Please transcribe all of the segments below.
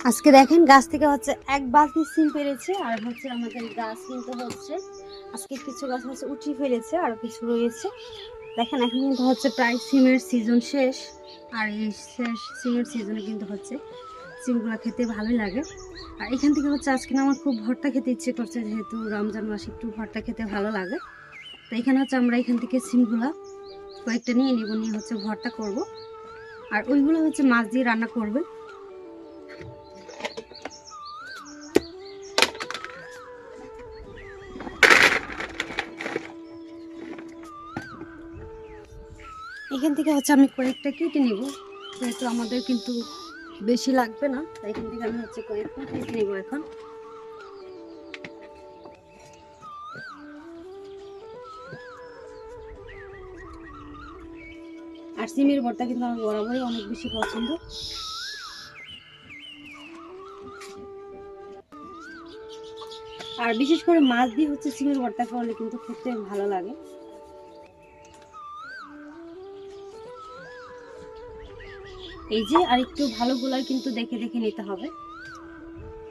আজকে দেখেন গাছ থেকে হচ্ছে এক বালতি সিম পেরেছে, আর হচ্ছে আমাদের গাছ কিন্তু হচ্ছে আজকে কিছু গাছ হচ্ছে উঠিয়ে ফেলেছে আর কিছু রয়েছে। দেখেন এখন কিন্তু হচ্ছে প্রায় সিমের সিজন শেষ, আর এই শেষ সিমের সিজনে কিন্তু হচ্ছে সিমগুলো খেতে ভালোই লাগে। আর এখান থেকে হচ্ছে আজকে না আমার খুব ভর্তা খেতে ইচ্ছে করছে, যেহেতু রমজান মাসে একটু ভর্তা খেতে ভালো লাগে। তো এখানে হচ্ছে আমরা এখান থেকে সিমগুলা কয়েকটা নিয়ে নিব, নিয়ে হচ্ছে ভর্তা করব, আর ওইগুলো হচ্ছে মাছ দিয়ে রান্না করবে। এখান থেকে হচ্ছে আমি কয়েকটা কেটে নিব, যেহেতু আমাদের কিন্তু বেশি লাগবে না, তাই এখান থেকে আমি হচ্ছে কয়েকটা কেটে নিব এখন। আর সিমের ভর্তা কিন্তু আমার বরাবরই অনেক বেশি পছন্দ। আর বিশেষ করে মাছ দিয়ে হচ্ছে সিমের ভর্তা করলে কিন্তু খেতে ভালো লাগে। এই যে আর একটু ভালো গুলাই কিন্তু দেখে দেখে নিতে হবে,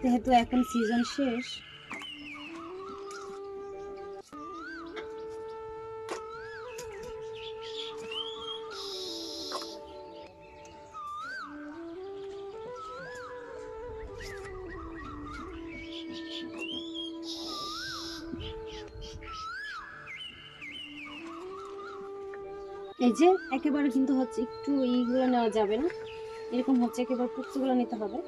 যেহেতু এখন সিজন শেষ। এই যে একেবারে কিন্তু হচ্ছে একটু এইগুলো নেওয়া যাবে না, এরকম হচ্ছে একেবারে পুক্তগুলো নিতে হবে।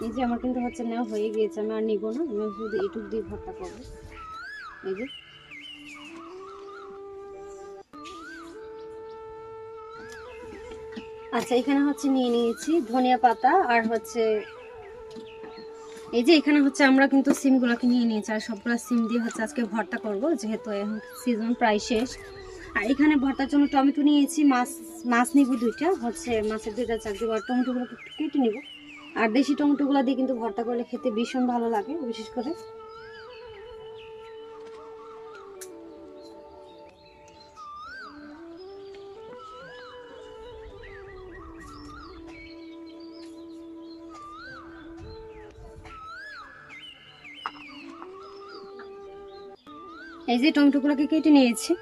এই যে আমার কিন্তু হচ্ছে নেওয়া হয়ে গিয়েছে, আমি আর নিব না, আমি শুধু এইটুক দিয়ে ভর্তা করবো। এই যে আচ্ছা, এখানে হচ্ছে নিয়ে নিয়েছি ধনিয়া পাতা, আর হচ্ছে এই যে এখানে হচ্ছে আমরা কিন্তু সিমগুলোকে নিয়ে নিয়েছি, আর সবগুলো সিম দিয়ে হচ্ছে আজকে ভর্তা করব, যেহেতু এখন সিজন প্রায় শেষ। আর এখানে ভর্তার জন্য টমেটো নিয়েছি, মাছ নিব দুইটা, হচ্ছে মাছের দুইটা চাক দিব, আর টমেটোগুলো একটু কেটে নিব। আর দেশি টমেটোগুলো দিয়ে কিন্তু ভর্তা করলে খেতে ভীষণ ভালো লাগে, বিশেষ করে। এই যে টমেটোগুলোকে কেটে নিয়েছি।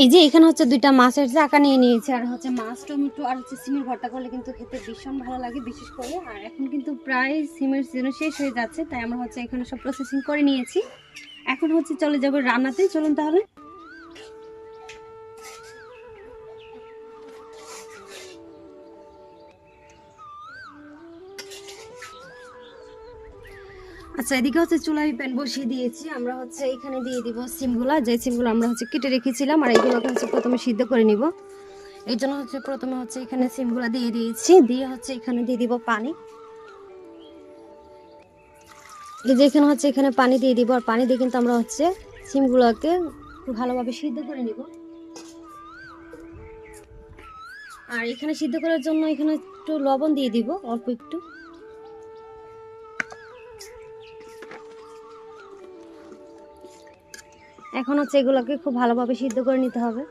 এই যে এখানে হচ্ছে দুইটা মাছের চাকা নিয়ে নিয়েছি, আর হচ্ছে মাছ টমেটো আর হচ্ছে সিমের ভর্তা করলে কিন্তু খেতে ভীষণ ভালো লাগে, বিশেষ করে। আর এখন কিন্তু প্রায় সিমের সিজন শেষ হয়ে যাচ্ছে, তাই আমরা হচ্ছে এখানে সব প্রসেসিং করে নিয়েছি। এখন হচ্ছে চলে যাবো রান্নাতে, চলুন তাহলে। আচ্ছা, এদিকে হচ্ছে চুলায় প্যান বসিয়ে দিয়েছি, আমরা হচ্ছে এখানে দিয়ে দিব সিমগুলা, যে সিমগুলো আমরা হচ্ছে কেটে রেখেছিলাম, আর এইগুলোকে হচ্ছে প্রথমে সিদ্ধ করে নিব। এই জন্য হচ্ছে প্রথমে হচ্ছে এখানে সিমগুলা দিয়ে দিয়েছি, দিয়ে হচ্ছে এখানে দিয়ে দিব পানি। এই যে এখানে হচ্ছে এখানে পানি দিয়ে দিব, আর পানি দিয়ে কিন্তু আমরা হচ্ছে সিমগুলোকে ভালোভাবে সিদ্ধ করে নিব। আর এখানে সিদ্ধ করার জন্য এখানে একটু লবণ দিয়ে দিব, অল্প একটু। এখন হচ্ছে এগুলোকে খুব ভালোভাবে সিদ্ধ করে নিতে হবে।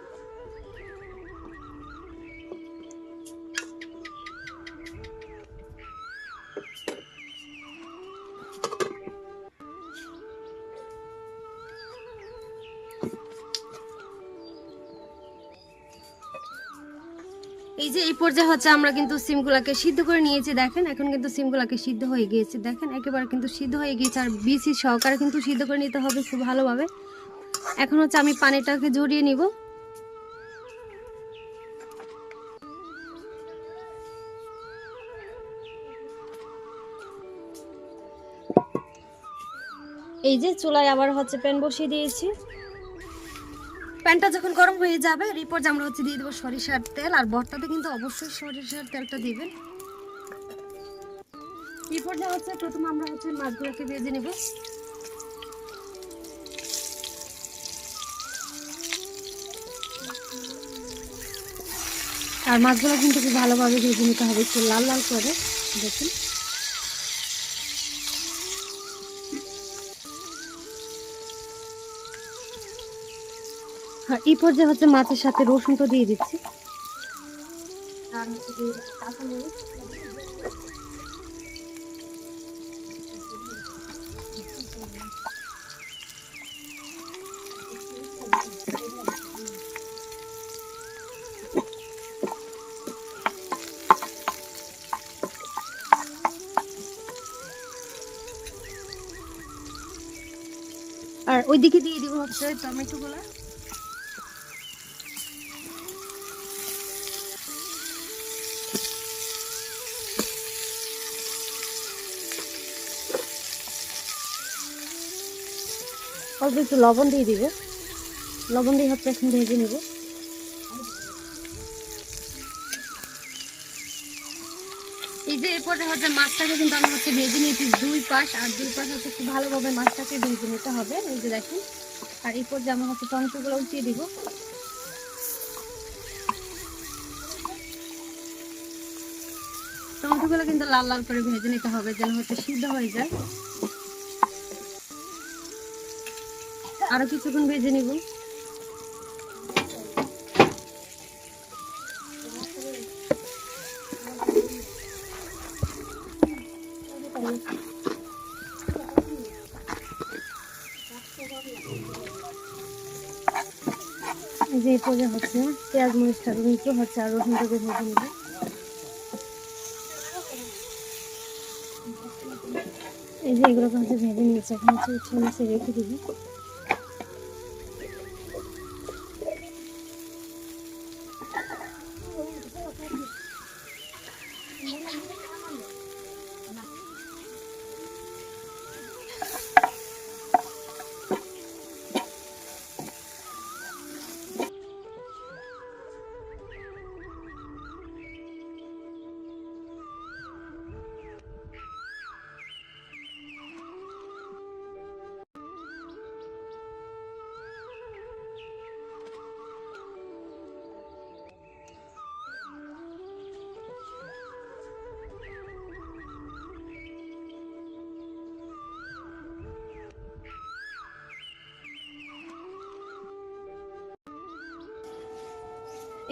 এই যে এই পর্যায়ে হচ্ছে আমরা কিন্তু সিমগুলাকে সিদ্ধ করে নিয়েছি, দেখেন এখন কিন্তু সিমগুলাকে সিদ্ধ হয়ে গিয়েছে, দেখেন একেবারে কিন্তু সিদ্ধ হয়ে গিয়েছে, আর বিসি সহকারে কিন্তু সিদ্ধ করে নিতে হবে খুব ভালোভাবে। এখন হচ্ছে আমি পানিটাকে জড়িয়ে নিব। এই যে চুলায় আবার হচ্ছে প্যান বসিয়ে দিয়েছি, প্যানটা যখন গরম হয়ে যাবে এরপর আমরা হচ্ছে দিয়ে দেবো সরিষার তেল, আর ভর্তাতে কিন্তু অবশ্যই সরিষার তেলটা দিবেন। এই পর্যায়ে হচ্ছে প্রথমে আমরা হচ্ছে মাছগুলোকে ভেজে নেব। আর মাছগুলো কিন্তু খুব ভালোভাবে ভেজে নিতে হবে, একটু লাল লাল করে। দেখুন আর এই পর্যায়ে হচ্ছে মাছের সাথে রসুনটা দিয়ে দিচ্ছি, আর হচ্ছে দিয়ে দিচ্ছি কাঁচামরিচ। আর ওইদিকে দিয়ে দিব হচ্ছে টমেটো গুলা। অল্প একটু লবণ দিয়ে দিব, লবণ দিয়ে হচ্ছে এখন ভেজে নেব। এই যে এরপরে হচ্ছে মাছটাকে কিন্তু আমি হচ্ছে ভেজে নিয়েছি দুই পাশ, আর দুই পাশ হচ্ছে খুব ভালোভাবে মাছটাকে ভেজে নিতে হবে, এই যে দেখুন। আর এরপর যে আমরা হচ্ছে টমেটোগুলো উঠিয়ে দিব। টমেটোগুলো কিন্তু লাল লাল করে ভেজে নিতে হবে যেন হচ্ছে সিদ্ধ হয়ে যায়। আরো কিছুক্ষণ ভেজে নিব। যে পর্যন্ত হচ্ছে পেঁয়াজ মরিচটা নিচে হচ্ছে আর রসুনটাকে ভেজে নিব। এই যে এগুলোকে হচ্ছে ভেজে নিয়েছে, এখন হচ্ছে উঠিয়ে নিচে রেখে দিবি।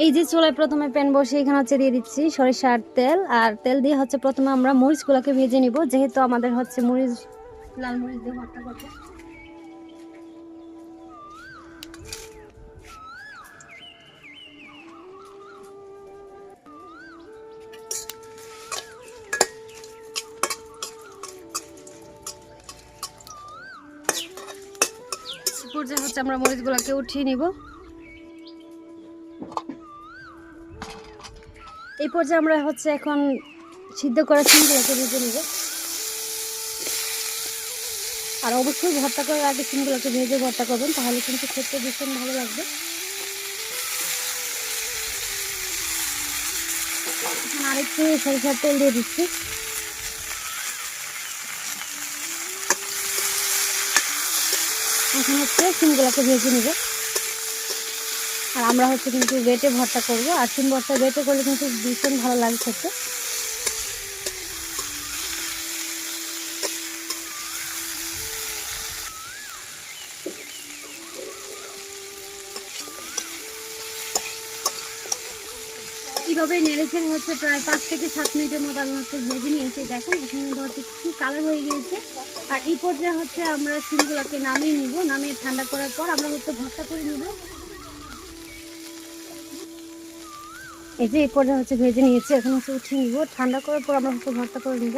এই যে চুলায় প্রথমে প্যান বসে এখানে হচ্ছে দিয়ে দিচ্ছি সরিষার তেল, আর তেল দিয়ে হচ্ছে প্রথমে আমরা মরিচগুলোকে ভেজে নিব, যেহেতু আমাদের হচ্ছে মরিচ লাল মরিচ দিয়ে ভর্তা করবো। পর্যায়ে হচ্ছে আমরা মরিচগুলোকে উঠিয়ে নিব। এই পর্যায়ে আমরা হচ্ছে এখন সিদ্ধ করা সিমগুলোকে ভেজে নিব। আর অবশ্যই ভর্তা করার আগে সিমগুলোকে ভেজে ভর্তা করবেন, তাহলে কিন্তু খেতে ভীষণ ভালো লাগবে। এখন আরেকটু সরিষার তেল দিয়ে দিচ্ছি। এখন হচ্ছে সিমগুলোকে ভেজে নিব। আর আমরা হচ্ছে কিন্তু বেটে ভর্তা করবো, আর সিম ভর্তা বেটে করলে কিন্তু ভীষণ ভালো লাগে খেতে। এইভাবে নেড়েচেড়ে হচ্ছে প্রায় 5 থেকে 7 মিনিটের মতো আমি হচ্ছে ভেজে নিয়েছি। দেখেন এখানে কিন্তু হচ্ছে কি কালার হয়ে গিয়েছে। আর এই পর্যায়ে হচ্ছে আমরা সিমগুলোকে নামিয়ে নিব, নামিয়ে ঠান্ডা করার পর আমরা হচ্ছে ভর্তা করে নিব। এই যে এই পর্যায়ে হচ্ছে ভেজে নিয়েছি, এখন হচ্ছে উঠিয়ে নিব। ঠান্ডা করার পর আমরা হচ্ছে ভর্তা করে নিব।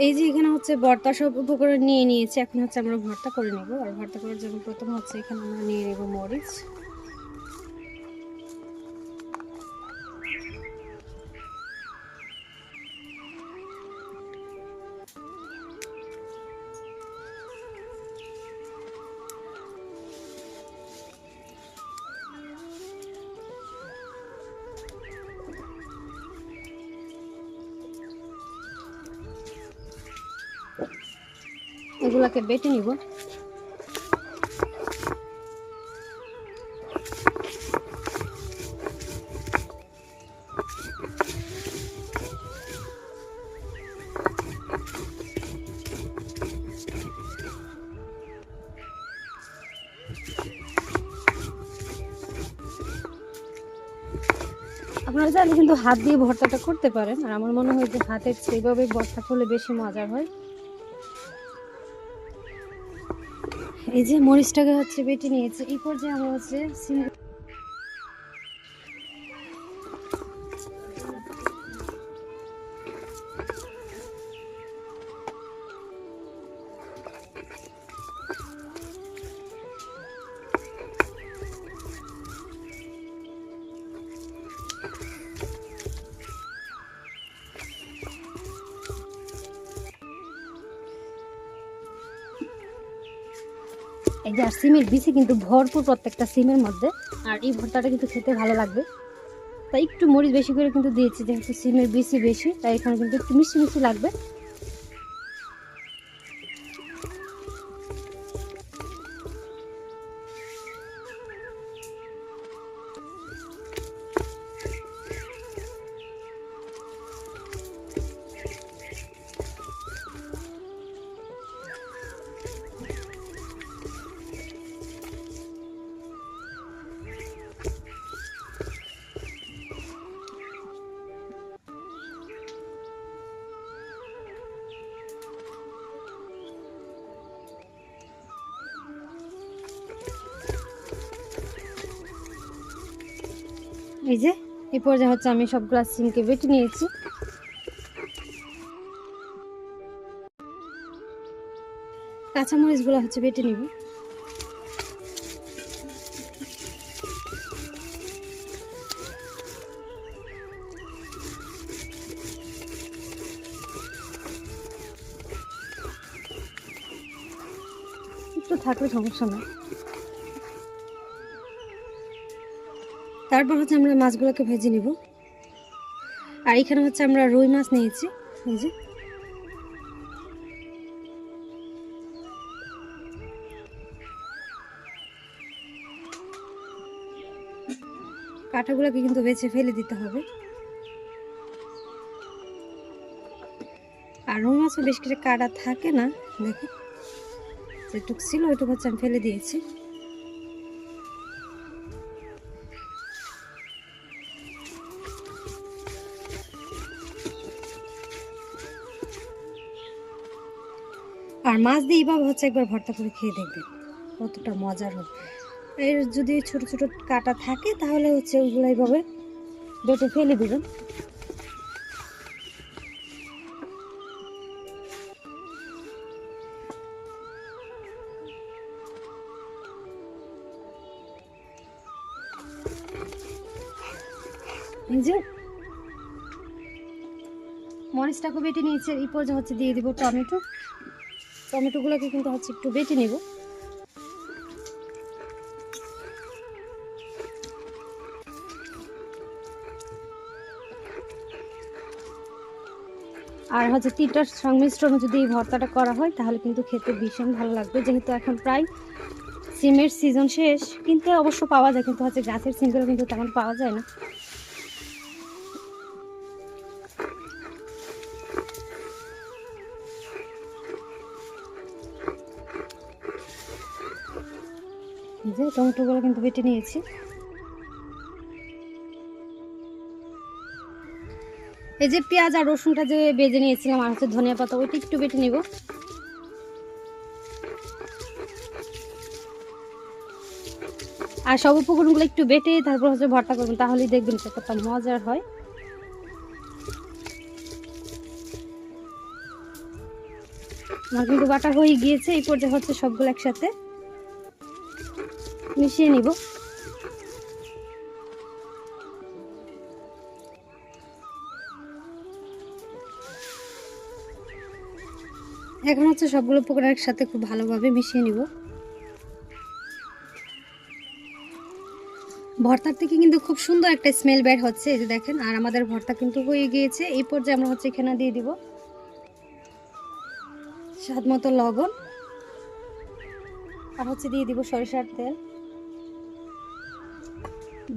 এই যে এখানে হচ্ছে ভর্তা সব উপকরণ নিয়ে নিয়েছি, এখন হচ্ছে আমরা ভর্তা করে নেব। আর ভর্তা করার জন্য প্রথম হচ্ছে এখানে আমরা নিয়ে নেব মরিচ। এগুলাকে বেটে নিব। আপনারা চাইলে কিন্তু হাত দিয়ে ভর্তাটা করতে পারেন, আর আমার মনে হয় যে হাতের সেইভাবে ভর্তা করলে বেশি মজার হয়। এই যে মরিচটাকে হচ্ছে বেটে নিয়েছে, এই পর্যায়ে আমরা হচ্ছে এই যে সিমের বিচি কিন্তু ভরপুর প্রত্যেকটা সিমের মধ্যে, আর এই ভর্তাটা কিন্তু খেতে ভালো লাগবে। তাই একটু মরিচ বেশি করে কিন্তু দিয়েছি, যেহেতু সিমের বিচি বেশি তাই এখানে কিন্তু একটু মিষ্টি মিষ্টি লাগবে। এই যে এই পর্যায়ে হচ্ছে আমি সবগুলা সিমকে বেটে নিয়েছি। কাঁচামরিচগুলো হচ্ছে বেটে নিব। একটু থাকলে সমস্যা না। তারপর হচ্ছে আমরা মাছগুলোকে ভেজে নিব। আর এখানে হচ্ছে আমরা রুই মাছ নিয়েছি। এই যে কাঁটাগুলোকে কিন্তু বেছে ফেলে দিতে হবে। আর রুই মাছও বেশ কিছু কাঁটা থাকে না, দেখো যেটুকু ছিল ওইটুকু হচ্ছে আমি ফেলে দিয়েছি। আর মাছ দিয়ে এইভাবে হচ্ছে একবার ভর্তা করে খেয়ে দেখবেন কতটা মজার হবে। এর যদি ছোট ছোট কাটা থাকে তাহলে হচ্ছে ওইগুলো এইভাবে বেটে ফেলে দেবেন। এই যে মরিচটাকে বেটে নিয়েছি, এই পর্যায়ে হচ্ছে দিয়ে দিব টমেটো। টমেটোগুলোকে কিন্তু হচ্ছে একটু বেটে নেব। আর হচ্ছে তিনটার সংমিশ্রণে যদি এই ভর্তাটা করা হয় তাহলে কিন্তু খেতে ভীষণ ভালো লাগবে। যেহেতু এখন প্রায় সিমের সিজন শেষ, কিন্তু অবশ্য পাওয়া যায়, কিন্তু হচ্ছে গাছের সিমগুলো কিন্তু তেমন পাওয়া যায় না। যে টমেটোগুলো কিন্তু বেটে নিয়েছি। এই যে পেঁয়াজ আর রসুনটা যে বেজে নিয়েছিলাম, আর হচ্ছে ধনিয়া পাতা ওইটা একটু বেটে নিব। আর সব উপকরণগুলো একটু বেটে তারপর হচ্ছে ভর্তা করবেন, তাহলেই দেখবেন কতটা মজার হয়। আমার কিন্তু বাটা হয়ে গিয়েছে, এই পর্যায়ে হচ্ছে সবগুলো একসাথে মিশিয়ে নিব। এখন হচ্ছে সবগুলো উপকরণ একসাথে খুব ভালোভাবে মিশিয়ে নিব। ভর্তার থেকে কিন্তু খুব সুন্দর একটা স্মেল বের হচ্ছে, এই যে দেখেন। আর আমাদের ভর্তা কিন্তু হয়ে গিয়েছে, এই পর্যায়ে আমরা হচ্ছে এখানে দিয়ে দিব স্বাদ মতো লবণ, আর হচ্ছে দিয়ে দিব সরিষার তেল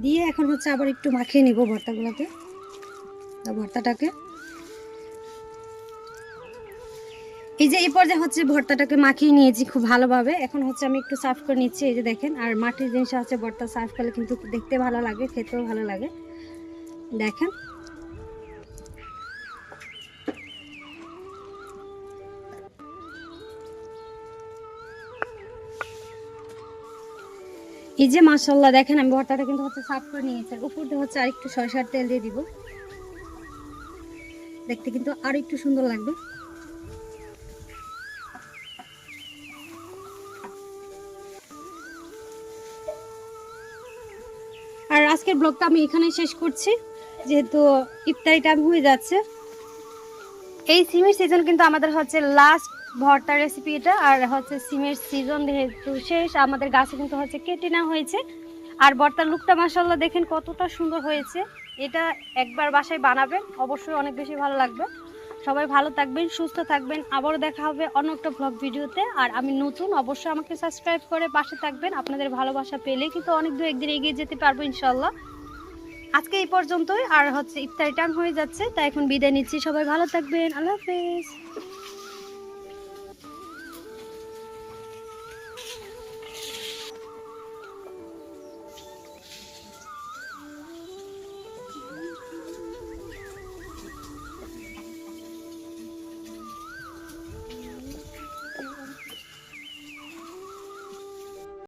দিয়ে এখন হচ্ছে আবার একটু মাখিয়ে নিব ভর্তাটাকে। এই যে এই পর্যায়ে হচ্ছে ভর্তাটাকে মাখিয়ে নিয়েছি খুব ভালোভাবে। এখন হচ্ছে আমি একটু সার্ভ করে নিচ্ছি, এই যে দেখেন। আর মাটির জিনিস আছে ভর্তা সার্ভ করলে কিন্তু দেখতে ভালো লাগে, খেতেও ভালো লাগে। দেখেন এই যে মাশাআল্লাহ, দেখেন আমি ভর্তাটা কিন্তু হচ্ছে সাফ করে নিয়েছি, উপর দিয়ে হচ্ছে আরেকটু সরিষার তেল দিয়ে দিব, দেখতে কিন্তু আর একটু সুন্দর লাগবে। আর আজকের ব্লগটা আমি এখানেই শেষ করছি, যেহেতু ইফতারি টাইম হয়ে যাচ্ছে। এই সিমের সিজন কিন্তু আমাদের হচ্ছে লাস্ট ভর্তা রেসিপি এটা, আর হচ্ছে সিমের সিজন যেহেতু শেষ, আমাদের গাছে কিন্তু হচ্ছে কেটে নেওয়া হয়েছে। আর ভর্তার লুকটা মাশাআল্লাহ দেখেন কতটা সুন্দর হয়েছে। এটা একবার বাসায় বানাবেন, অবশ্যই অনেক বেশি ভালো লাগবে। সবাই ভালো থাকবেন, সুস্থ থাকবেন, আবারও দেখা হবে অন্য একটা ব্লগ ভিডিওতে। আর আমি নতুন, অবশ্যই আমাকে সাবস্ক্রাইব করে পাশে থাকবেন। আপনাদের ভালোবাসা পেলে কিন্তু অনেক দূর একদিন এগিয়ে যেতে পারবো ইনশাল্লাহ। আজকে এই পর্যন্তই, আর হচ্ছে ইফতারি টাইম হয়ে যাচ্ছে, তাই এখন বিদায় নিচ্ছি। সবাই ভালো থাকবেন, আল্লাহ হাফেজ।